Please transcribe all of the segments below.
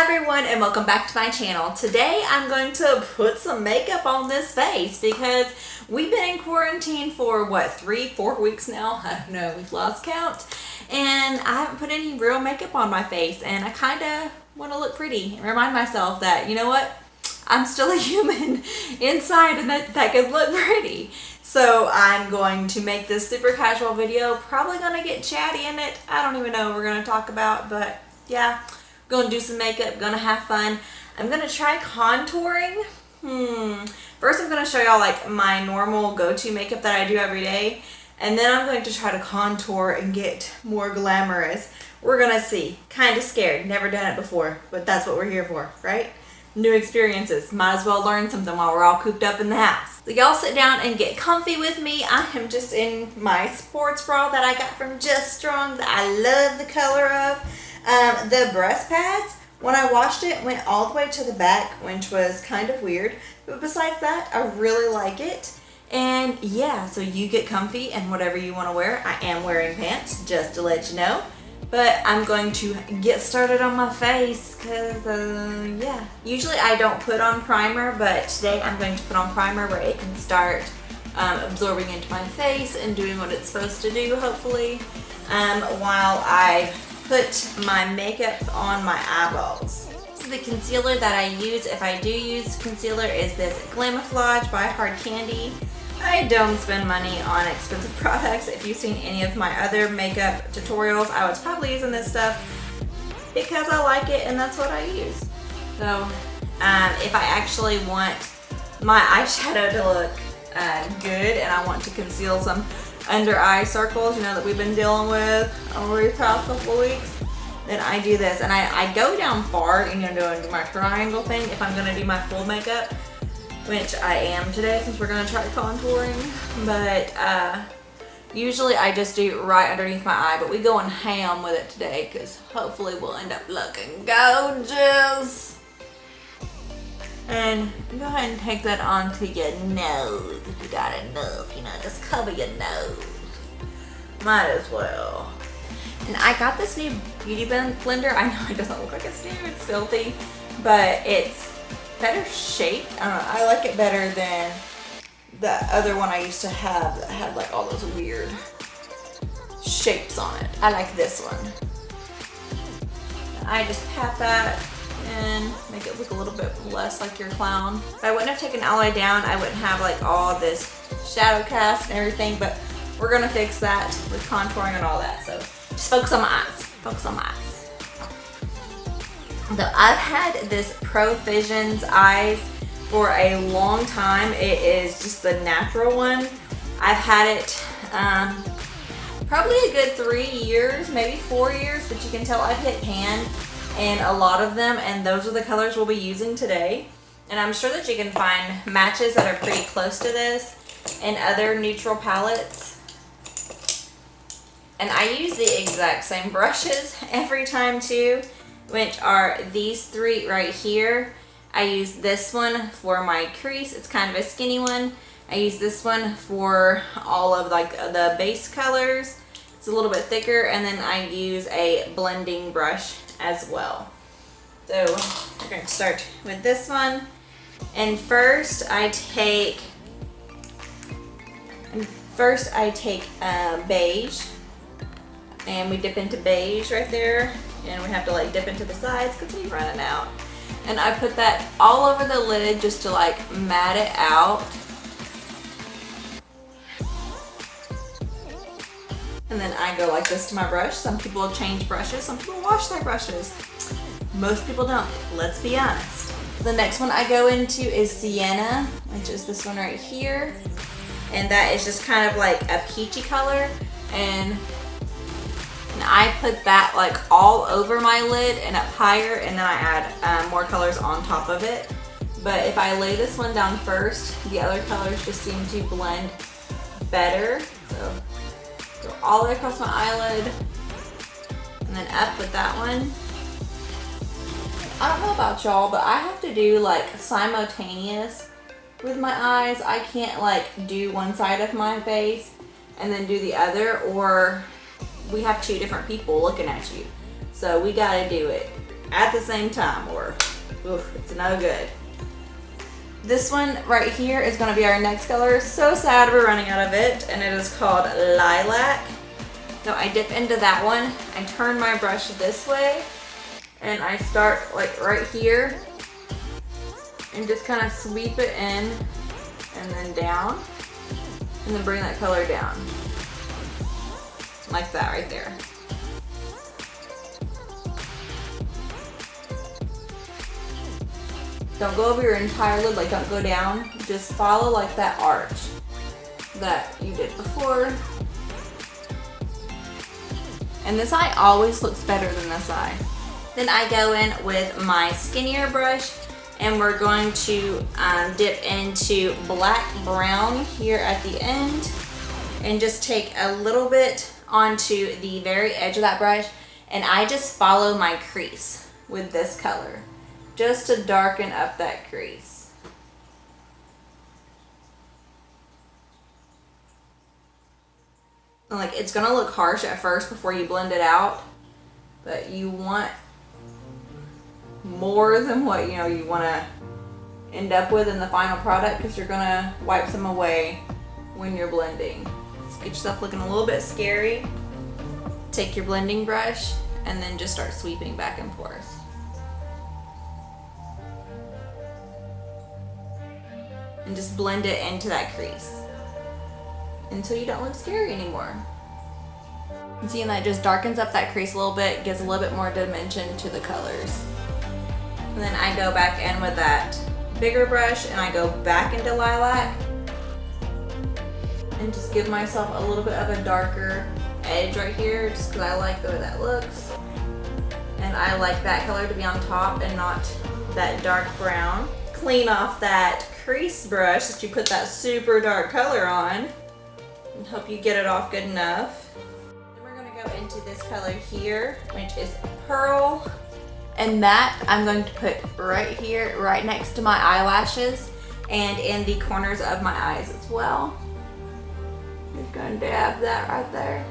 everyone and welcome back to my channel. Today I'm going to put some makeup on this face because we've been in quarantine for what, 3-4 weeks now? I don't know, we've lost count. And I haven't put any real makeup on my face and I kind of want to look pretty and remind myself that, you know what, I'm still a human inside and that could look pretty. So I'm going to make this super casual video, probably going to get chatty in it. I don't even know what we're going to talk about, but yeah. Gonna do some makeup, gonna have fun. I'm gonna try contouring. First I'm gonna show y'all like my normal go-to makeup that I do every day. And then I'm going to try to contour and get more glamorous. We're gonna see. Kinda scared, never done it before, but that's what we're here for, right? New experiences. Might as well learn something while we're all cooped up in the house. So y'all sit down and get comfy with me. I am just in my sports bra that I got from Just Strong that I love the color of. The breast pads, when I washed it, went all the way to the back, which was kind of weird. But besides that, I really like it. And yeah, so you get comfy and whatever you want to wear. I am wearing pants, just to let you know. But I'm going to get started on my face because, yeah. Usually I don't put on primer, but today I'm going to put on primer where it can start absorbing into my face and doing what it's supposed to do, hopefully, while I put my makeup on my eyeballs. So the concealer that I use, if I do use concealer, is this Glamouflage by Hard Candy. I don't spend money on expensive products. If you've seen any of my other makeup tutorials, I was probably using this stuff because I like it and that's what I use. So if I actually want my eyeshadow to look good and I want to conceal some under eye circles, you know, that we've been dealing with over the past couple of weeks, then I do this. And I go down far, you know, doing my triangle thing if I'm gonna do my full makeup, which I am today since we're gonna try contouring. But usually I just do right underneath my eye, but we going ham with it today because hopefully we'll end up looking gorgeous. And go ahead and take that onto your nose if you got enough, you know, just cover your nose. Might as well. And I got this new beauty blender. I know it doesn't look like it's new, it's filthy, but it's better shaped. I don't know, I like it better than the other one I used to have that had like all those weird shapes on it. I like this one. I just pat that and make it look a little bit less like your clown. If I wouldn't have taken it all the way down, I wouldn't have like all this shadow cast and everything, but we're gonna fix that with contouring and all that. So just focus on my eyes, focus on my eyes. So I've had this Pro Visions eyes for a long time. It is just the natural one. I've had it probably a good 3 years, maybe 4 years, but you can tell I've hit pan in a lot of them, and those are the colors we'll be using today. And I'm sure that you can find matches that are pretty close to this in other neutral palettes. And I use the exact same brushes every time too, which are these three right here. I use this one for my crease, it's kind of a skinny one. I use this one for all of like the base colors, it's a little bit thicker, and then I use a blending brush as well. So we're going to start with this one, and first I take beige, and we dip into beige right there, and we have to like dip into the sides because we're running out. And I put that all over the lid just to like mat it out. And then I go like this to my brush. Some people change brushes, some people wash their brushes. Most people don't, let's be honest. The next one I go into is Sienna, which is this one right here. And that is just kind of like a peachy color. And I put that like all over my lid and up higher, and then I add more colors on top of it. But if I lay this one down first, the other colors just seem to blend better. So go all the way across my eyelid and then up with that one. I don't know about y'all, but I have to do like simultaneous with my eyes. I can't like do one side of my face and then do the other, or we have two different people looking at you. So we gotta do it at the same time, or oof, it's no good. This one right here is gonna be our next color. So sad we're running out of it, and it is called Lilac. So I dip into that one, I turn my brush this way, and I start like right here, and just kind of sweep it in, and then down, and then bring that color down. Like that right there. Don't go over your entire lid, like don't go down. Just follow like that arch that you did before. And this eye always looks better than this eye. Then I go in with my skinnier brush, and we're going to dip into black brown here at the end, and just take a little bit onto the very edge of that brush, and I just follow my crease with this color, just to darken up that crease. And like, it's gonna look harsh at first before you blend it out, but you want more than what you wanna end up with in the final product, because you're gonna wipe some away when you're blending. So get yourself looking a little bit scary. Take your blending brush and then just start sweeping back and forth. And just blend it into that crease until you don't look scary anymore. And seeing that just darkens up that crease a little bit, gives a little bit more dimension to the colors. And then I go back in with that bigger brush, and I go back into Lilac, and just give myself a little bit of a darker edge right here, just because I like the way that looks. And I like that color to be on top and not that dark brown. Clean off that crease brush that you put that super dark color on, and help you get it off good enough. Then we're going to go into this color here, which is Pearl, and that I'm going to put right here, right next to my eyelashes, and in the corners of my eyes as well. Just going to dab that right there.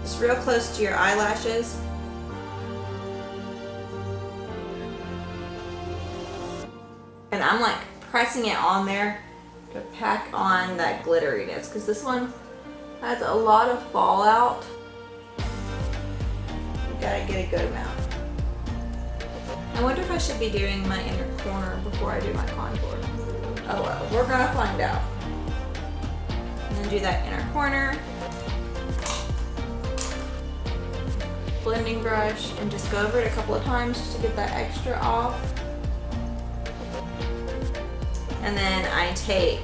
Just real close to your eyelashes. And I'm like pressing it on there to pack on that glitteriness, because this one has a lot of fallout. You gotta get a good amount. I wonder if I should be doing my inner corner before I do my contour. Oh well, we're gonna find out. And then do that inner corner. Blending brush, and just go over it a couple of times just to get that extra off. And then I take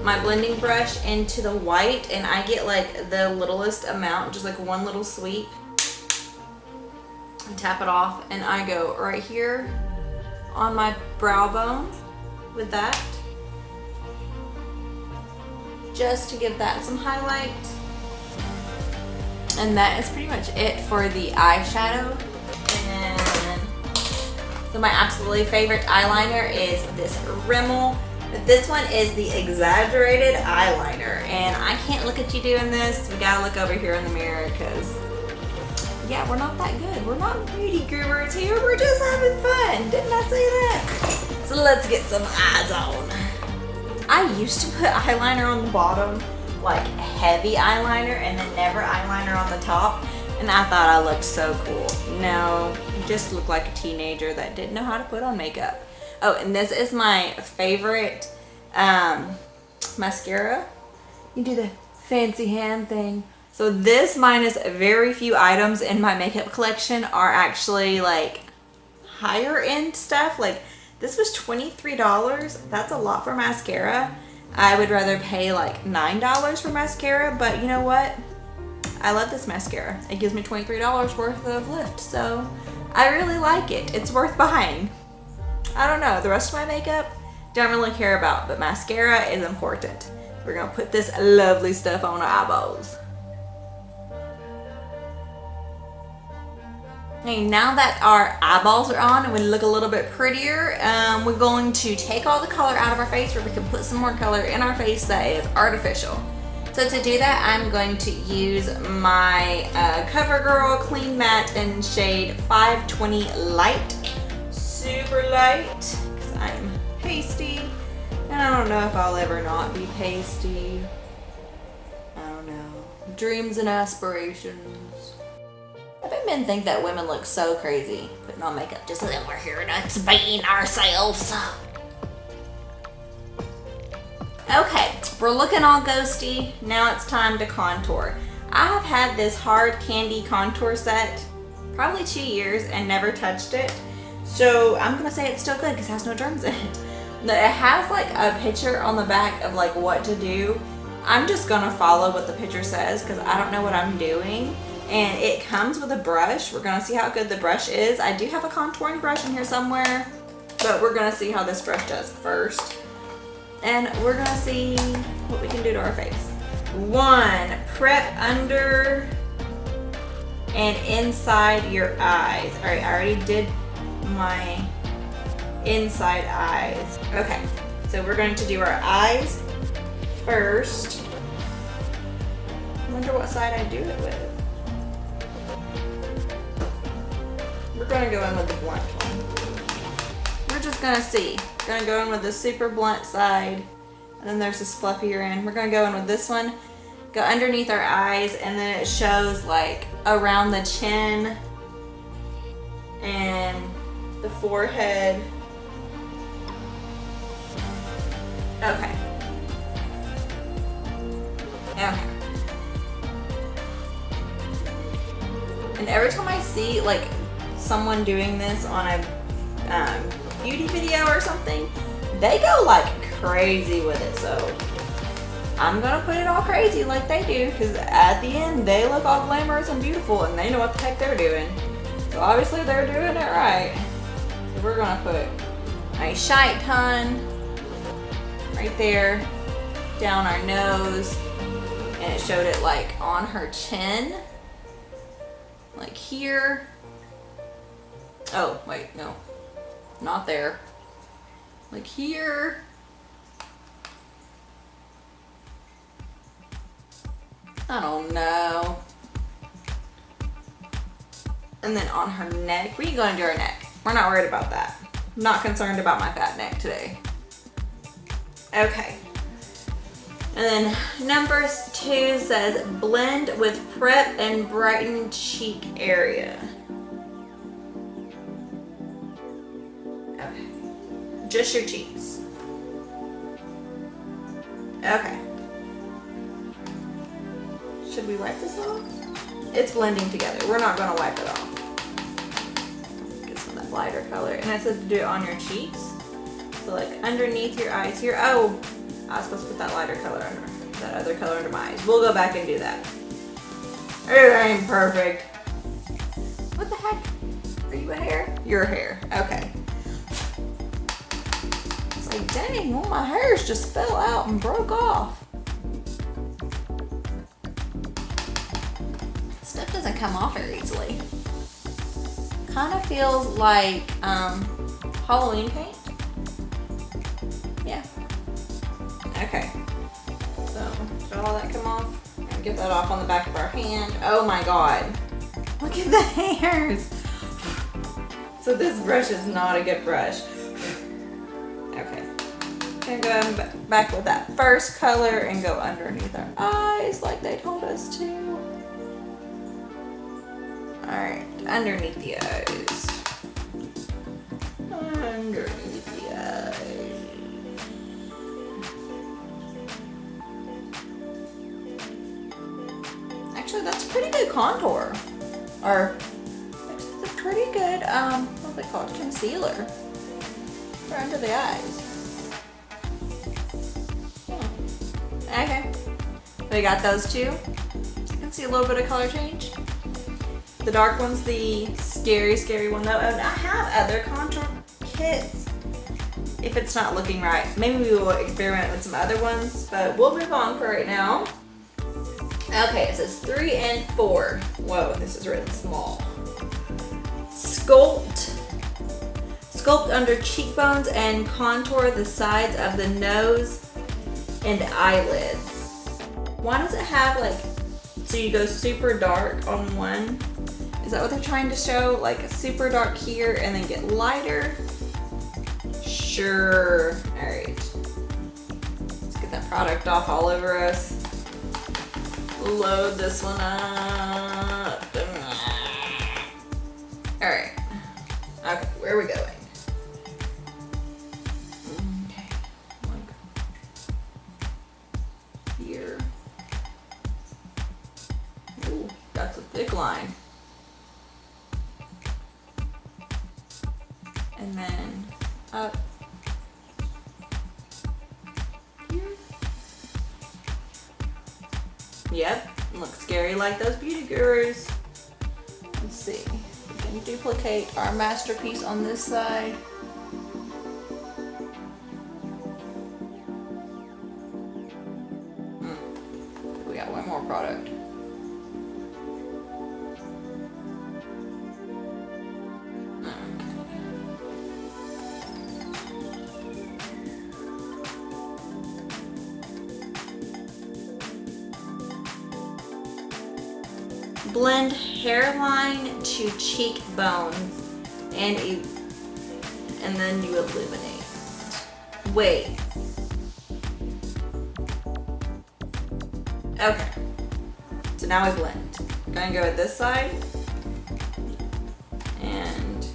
my blending brush into the white, and I get like the littlest amount, just like one little sweep, and tap it off, and I go right here on my brow bone with that, just to give that some highlight. And that is pretty much it for the eyeshadow. And so my absolutely favorite eyeliner is this Rimmel. But this one is the exaggerated eyeliner, and I can't look at you doing this. We gotta look over here in the mirror, because yeah, we're not that good. We're not beauty gurus here. We're just having fun. Didn't I say that? So let's get some eyes on. I used to put eyeliner on the bottom, like heavy eyeliner, and then never eyeliner on the top, and I thought I looked so cool. No, you just look like a teenager that didn't know how to put on makeup. Oh, and this is my favorite mascara. You do the fancy hand thing. So this, minus very few items in my makeup collection, are actually like higher end stuff. Like this was $23. That's a lot for mascara. I would rather pay like $9 for mascara, but you know what? I love this mascara. It gives me $23 worth of lift, so I really like it. It's worth buying. I don't know, the rest of my makeup, don't really care about, but mascara is important. We're gonna put this lovely stuff on our eyeballs. Okay, now that our eyeballs are on and we look a little bit prettier, we're going to take all the color out of our face, where we can put some more color in our face that is artificial. So to do that, I'm going to use my CoverGirl Clean Matte in shade 520 Light. Super light, because I'm pasty. And I don't know if I'll ever not be pasty. I don't know. Dreams and aspirations. I bet men think that women look so crazy putting on makeup just so that we're here to explain ourselves. Okay, we're looking all ghosty. Now it's time to contour. I have had this hard candy contour set probably 2 years and never touched it. So I'm gonna say it's still good because it has no germs in it. It has like a picture on the back of like what to do. I'm just gonna follow what the picture says because I don't know what I'm doing. And it comes with a brush. We're gonna see how good the brush is. I do have a contouring brush in here somewhere, but we're gonna see how this brush does first. And we're gonna see what we can do to our face. 1, prep under and inside your eyes. All right, I already did my inside eyes. Okay, so we're going to do our eyes first. I wonder what side I do it with. We're gonna go in with the blunt one. We're just gonna see. We're gonna go in with the super blunt side, and then there's this fluffier end. We're gonna go in with this one, go underneath our eyes, and then it shows like around the chin and the forehead. Okay. Okay. And every time I see like someone doing this on a beauty video or something, they go like crazy with it. So I'm gonna put it all crazy like they do, because at the end they look all glamorous and beautiful and they know what the heck they're doing. So obviously they're doing it right. So we're gonna put a shite ton right there down our nose, and it showed it like on her chin, like here. Oh wait, no, not there, like here. I don't know. And then on her neck, we can go and do her neck. We're not worried about that. I'm not concerned about my fat neck today. Okay. And then number 2 says blend with prep and brighten cheek area. Okay. Just your cheeks. Okay. Should we wipe this off? It's blending together. We're not gonna wipe it off. Get some of that lighter color. And I said to do it on your cheeks. So like underneath your eyes here. Oh, I was supposed to put that lighter color under, that other color under my eyes. We'll go back and do that. It ain't perfect. What the heck? Are you a hair? You're a hair. Okay. It's like, dang, all my hairs just fell out and broke off. Stuff doesn't come off very easily. Kind of feels like Halloween paint. Yeah. Okay. So, should all that come off? And get that off on the back of our hand. Oh my god. Look at the hairs. So this brush is not a good brush. Okay. Gonna go back with that first color and go underneath our eyes like they told us to. Alright, underneath the eyes. Underneath the eyes. Actually, that's pretty good contour. Or, it's a pretty good, what's it called? Concealer. For under the eyes. Okay. We got those two. You can see a little bit of color change. The dark one's the scary, scary one though. And I have other contour kits if it's not looking right. Maybe we will experiment with some other ones, but we'll move on for right now. Okay, it says 3 and 4. Whoa, this is written small. Sculpt under cheekbones and contour the sides of the nose and eyelids. Why does it have like, so you go super dark on one? Is that what they're trying to show? Like super dark here and then get lighter? Sure. All right. Let's get that product off all over us. Load this one up. All right. Okay, where are we going? Okay. Here. Ooh, that's a thick line. And then up here. Yep, looks scary like those beauty gurus. Let's see. We can duplicate our masterpiece on this side. We got one more product. Blend hairline to cheekbones and then you illuminate. Wait. Okay. So now we blend. I'm gonna go with this side and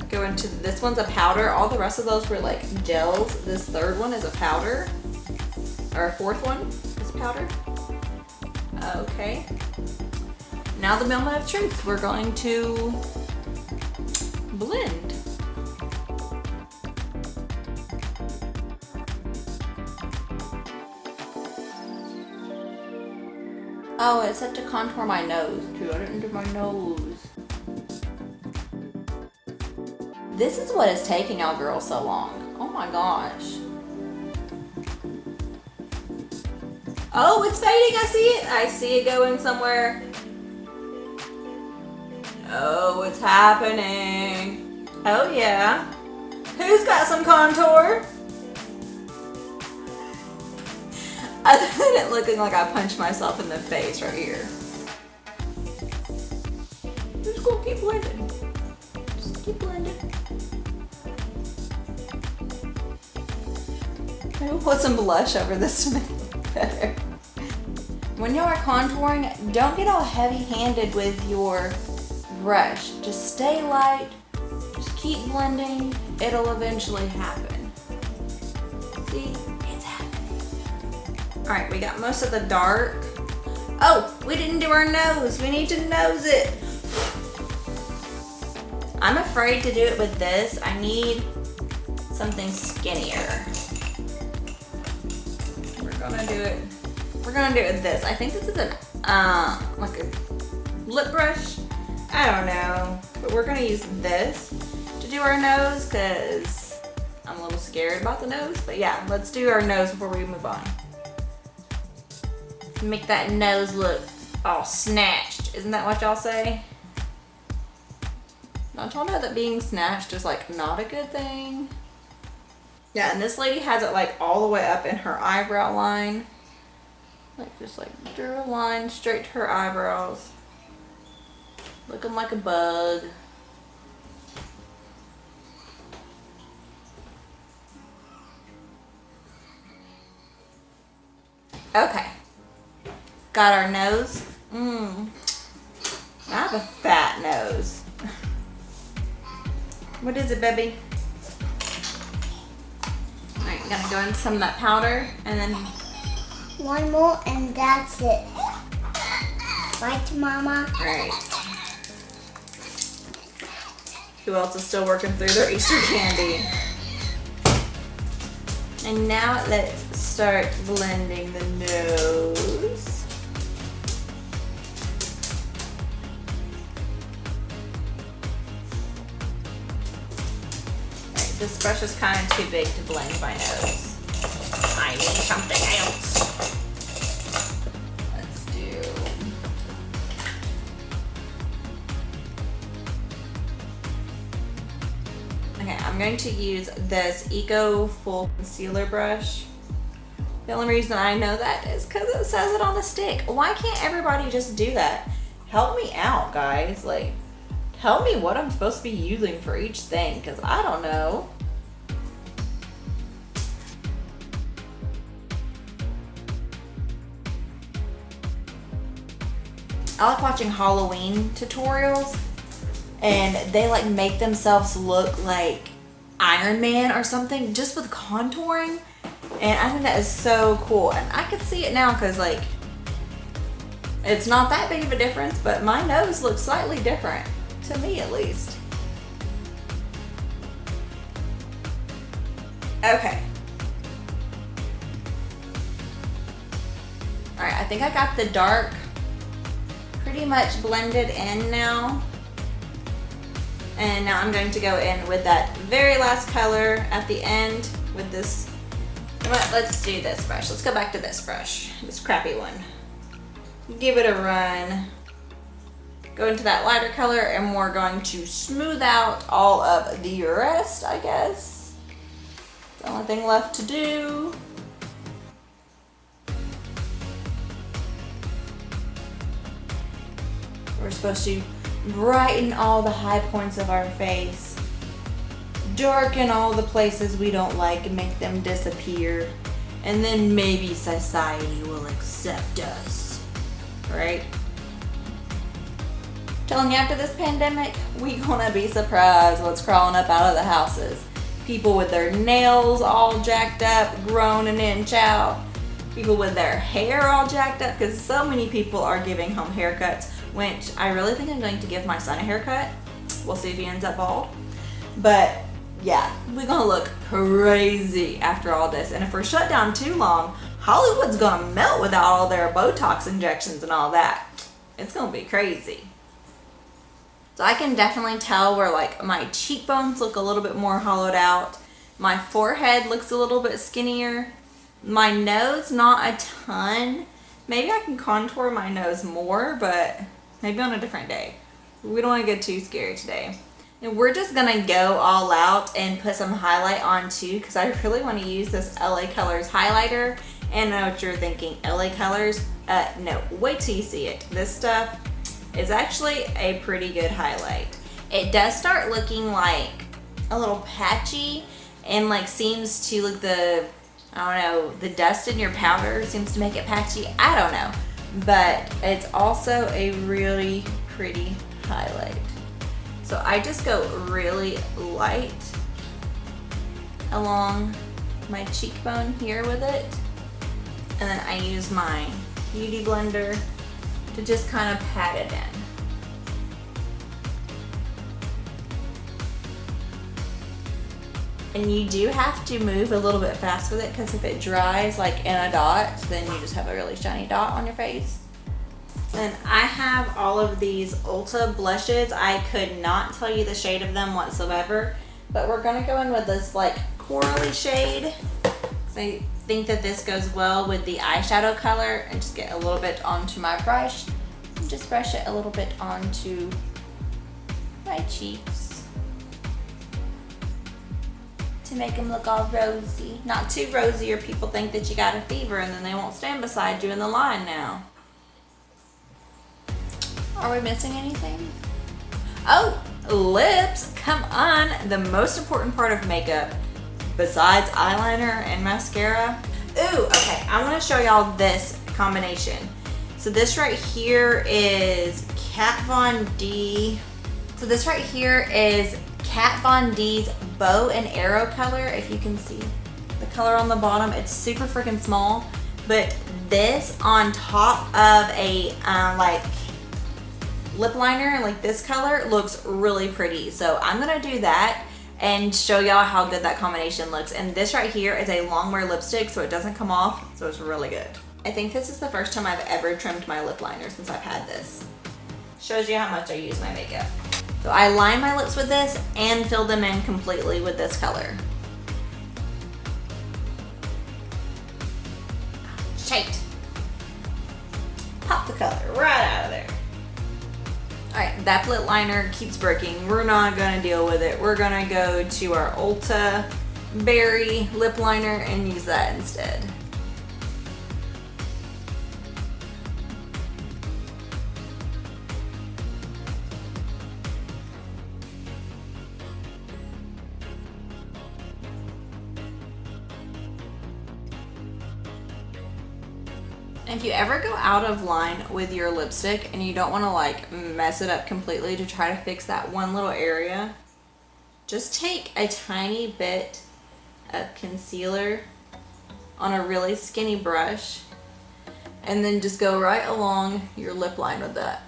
go into this one's a powder. All the rest of those were like gels. This third one is a powder. Or fourth one is powder. Okay. Now the moment of truth. We're going to blend. Oh, it's set to contour my nose too. I didn't do my nose. This is what is taking y'all girls so long. Oh my gosh. Oh, it's fading. I see it. I see it going somewhere. Oh, it's happening. Oh yeah. Who's got some contour? Other than it looking like I punched myself in the face right here. Just gonna keep blending. Just keep blending. Maybe we'll put some blush over this to make it better. When y'all are contouring, don't get all heavy-handed with your brush. Just stay light. Just keep blending. It'll eventually happen. See? It's happening. Alright, we got most of the dark. Oh, we didn't do our nose. We need to nose it. I'm afraid to do it with this. I need something skinnier. We're gonna do it with this. I think this is an like a lip brush. I don't know, but we're gonna use this to do our nose because I'm a little scared about the nose. But yeah, let's do our nose before we move on. Make that nose look all snatched. Isn't that what y'all say? Don't y'all know that being snatched is like not a good thing? Yeah, and this lady has it like all the way up in her eyebrow line. Like just like drew a line straight to her eyebrows. Looking like a bug. Okay. Got our nose. I have a fat nose. What is it, baby? Alright, I'm gonna go in some of that powder and then one more and that's it. Right, Mama? Alright. Who else is still working through their Easter candy? And now let's start blending the nose. Alright, this brush is kind of too big to blend my nose. I need something else. Let's do... Okay, I'm going to use this Eco Full Concealer brush. The only reason I know that is because it says it on the stick. Why can't everybody just do that? Help me out, guys. Like, tell me what I'm supposed to be using for each thing, because I don't know. I like watching Halloween tutorials, and they like make themselves look like Iron Man or something just with contouring, and I think that is so cool. And I could see it now because like it's not that big of a difference, but my nose looks slightly different to me at least. Okay. All right, I think I got the dark pretty much blended in now. And now I'm going to go in with that very last color at the end with this. Let's do this brush. Let's go back to this brush, this crappy one. Give it a run. Go into that lighter color and we're going to smooth out all of the rest, I guess. The only thing left to do. We're supposed to brighten all the high points of our face, darken all the places we don't like and make them disappear, and then maybe society will accept us, right? Telling you, after this pandemic, we gonna be surprised what's crawling up out of the houses. People with their nails all jacked up, grown an inch out. People with their hair all jacked up, because so many people are giving home haircuts, which I really think I'm going to give my son a haircut. We'll see if he ends up bald. But yeah, we're gonna look crazy after all this. And if we're shut down too long, Hollywood's gonna melt without all their Botox injections and all that. It's gonna be crazy. So I can definitely tell where like my cheekbones look a little bit more hollowed out. My forehead looks a little bit skinnier. My nose, not a ton. Maybe I can contour my nose more, but maybe on a different day. We don't want to get too scary today. And we're just going to go all out and put some highlight on too, because I really want to use this LA Colors highlighter. And I know what you're thinking, LA Colors? No, wait till you see it. This stuff is actually a pretty good highlight. It does start looking like a little patchy and like seems to look I don't know, the dust in your powder seems to make it patchy. I don't know. But it's also a really pretty highlight. So I just go really light along my cheekbone here with it. And then I use my beauty blender to just kind of pat it in. And you do have to move a little bit fast with it, because if it dries like in a dot, then you just have a really shiny dot on your face. And I have all of these Ulta blushes. I could not tell you the shade of them whatsoever, but we're gonna go in with this like corally shade. So I think that this goes well with the eyeshadow color, and just get a little bit onto my brush and just brush it a little bit onto my cheeks. To make them look all rosy. Not too rosy or people think that you got a fever and then they won't stand beside you in the line now. Are we missing anything? Oh, lips, come on. The most important part of makeup besides eyeliner and mascara. Ooh, okay, I wanna show y'all this combination. So this right here is Kat Von D. So this right here is Kat Von D's Bow and Arrow color. If you can see the color on the bottom, it's super freaking small. But this on top of a like lip liner, like this color, looks really pretty. So I'm gonna do that and show y'all how good that combination looks. And this right here is a long wear lipstick, so it doesn't come off, so it's really good. I think this is the first time I've ever trimmed my lip liner since I've had this. Shows you how much I use my makeup. So I line my lips with this and fill them in completely with this color. Shake. Pop the color right out of there. All right, that lip liner keeps breaking. We're not gonna deal with it. We're gonna go to our Ulta Berry lip liner and use that instead. If you ever go out of line with your lipstick and you don't want to like mess it up completely to try to fix that one little area, just take a tiny bit of concealer on a really skinny brush and then just go right along your lip line with that.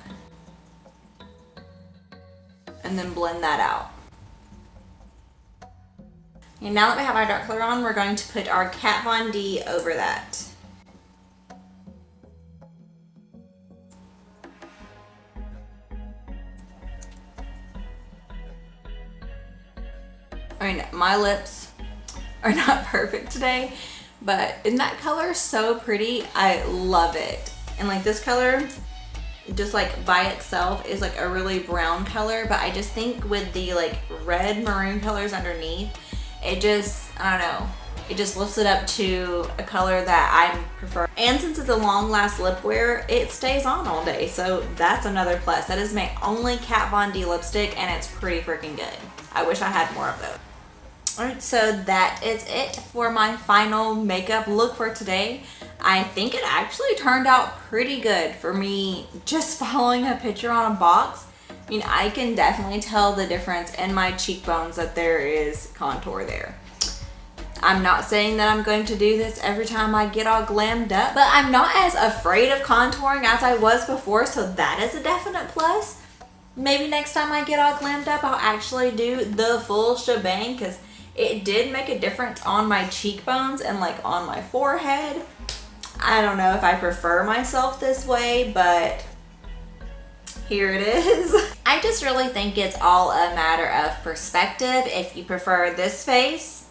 And then blend that out. And now that we have our dark color on, we're going to put our Kat Von D over that. I mean, my lips are not perfect today, but isn't that color so pretty? I love it. And like this color, just like by itself is like a really brown color, but I just think with the like red maroon colors underneath, it just, I don't know, it just lifts it up to a color that I prefer. And since it's a long last lip wear, it stays on all day, so that's another plus. That is my only Kat Von D lipstick and it's pretty freaking good. I wish I had more of those. Alright, so that is it for my final makeup look for today. I think it actually turned out pretty good for me just following a picture on a box. I mean, I can definitely tell the difference in my cheekbones that there is contour there. I'm not saying that I'm going to do this every time I get all glammed up, but I'm not as afraid of contouring as I was before, so that is a definite plus. Maybe next time I get all glammed up, I'll actually do the full shebang, because it did make a difference on my cheekbones and like on my forehead. I don't know if I prefer myself this way, but here it is. I just really think it's all a matter of perspective. If you prefer this face,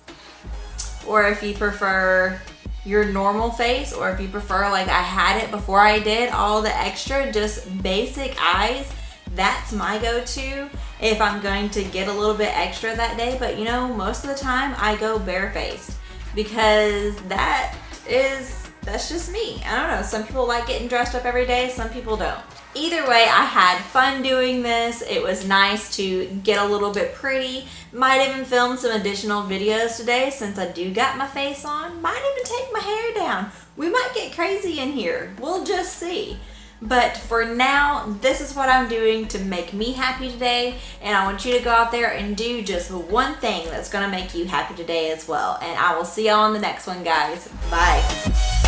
or if you prefer your normal face, or if you prefer like I had it before I did all the extra, just basic eyes, that's my go-to if I'm going to get a little bit extra that day. But you know, most of the time I go barefaced because that's just me. I don't know, some people like getting dressed up every day, some people don't. Either way, I had fun doing this. It was nice to get a little bit pretty. Might even film some additional videos today since I do got my face on. Might even take my hair down. We might get crazy in here. We'll just see. But for now, this is what I'm doing to make me happy today, and I want you to go out there and do just one thing that's gonna make you happy today as well. And I will see y'all on the next one, guys. Bye.